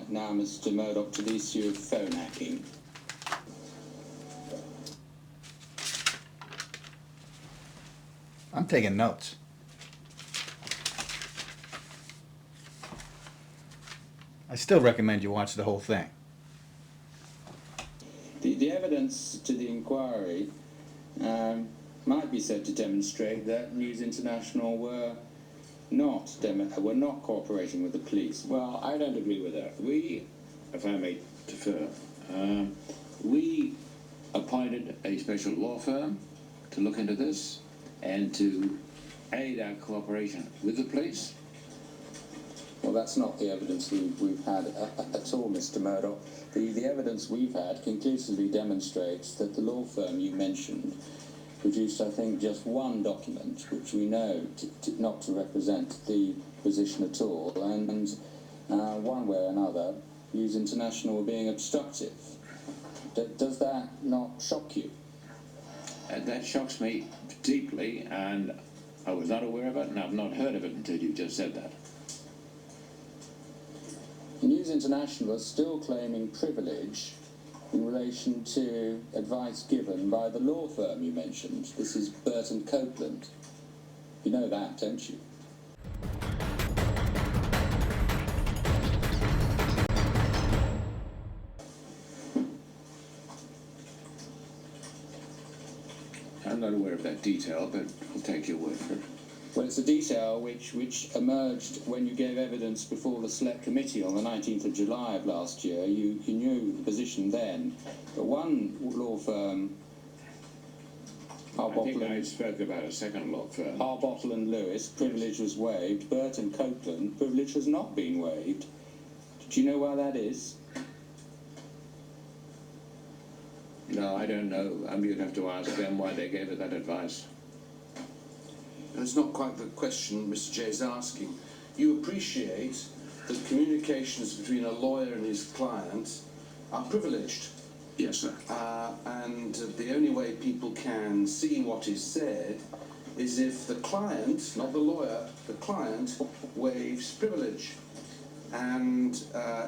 now, Mr. Murdoch, to the issue of phone hacking. I'm taking notes. I still recommend you watch the whole thing. The evidence to the inquiry might be said to demonstrate that News International were not cooperating with the police. Well, I don't agree with that. We, if I may defer, we appointed a special law firm to look into this and to aid our cooperation with the police. Well, that's not the evidence we've had at all, Mr. Murdoch. The evidence we've had conclusively demonstrates that the law firm you mentioned produced, I think, just one document, which we know not to represent the position at all, and one way or another, News International were being obstructive. Does that not shock you? That shocks me deeply, and I was not aware of it, and I've not heard of it until you just said that. News International are still claiming privilege in relation to advice given by the law firm you mentioned. This is Burton Copeland. You know that, don't you? I'm not aware of that detail, but I'll take your word for it. Well, it's a detail which emerged when you gave evidence before the Select Committee on the 19th of July of last year. You knew the position then, but one law firm, I think I spoke about a second law firm. Harbottle and Lewis, privilege was waived. Burton Copeland, privilege has not been waived. Do you know why that is? No, I don't know. You'd have to ask them why they gave it that advice. That's not quite the question Mr. Jay is asking. You appreciate that communications between a lawyer and his client are privileged. Yes, sir. And the only way people can see what is said is if the client, not the lawyer, the client waives privilege. And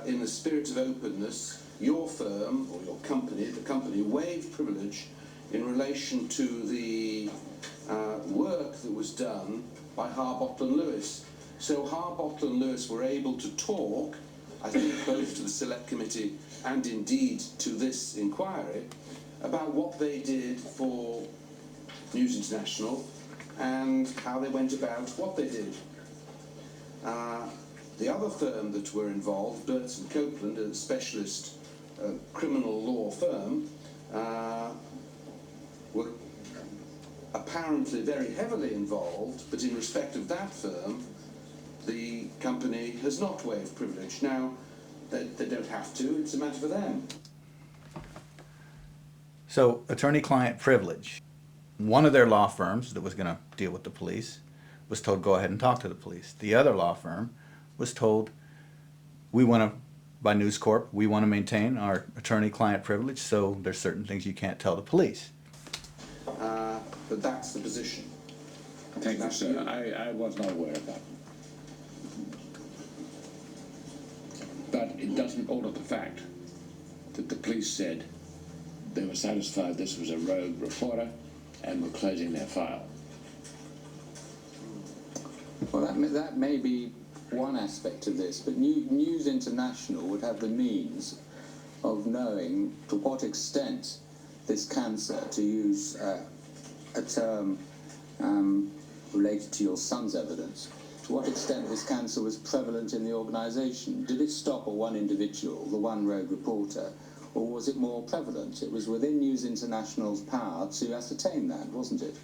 in the spirit of openness, your firm or your company, the company, waived privilege in relation to the work that was done by Harbottle and Lewis. So Harbottle and Lewis were able to talk, I think, both to the Select Committee and indeed to this inquiry, about what they did for News International and how they went about what they did. The other firm that were involved, Burton Copeland, a specialist criminal law firm, were apparently very heavily involved, but in respect of that firm, the company has not waived privilege. Now, they don't have to, it's a matter for them. So, attorney-client privilege. One of their law firms that was going to deal with the police was told, go ahead and talk to the police. The other law firm was told, by News Corp, we want to maintain our attorney-client privilege, so there's certain things you can't tell the police. But that's the position. Thank you, sir. I was not aware of that. But it doesn't alter the fact that the police said they were satisfied this was a rogue reporter and were closing their file. Well, that may be one aspect of this, but News International would have the means of knowing to what extent this cancer, to use a term related to your son's evidence, to what extent this cancer was prevalent in the organisation. Did it stop at one individual, the one rogue reporter, or was it more prevalent? It was within News International's power to ascertain that, wasn't it?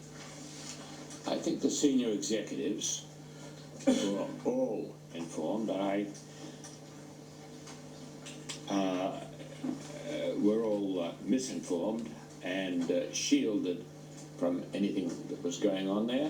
I think the senior executives were all informed, and were all misinformed and shielded from anything that was going on there.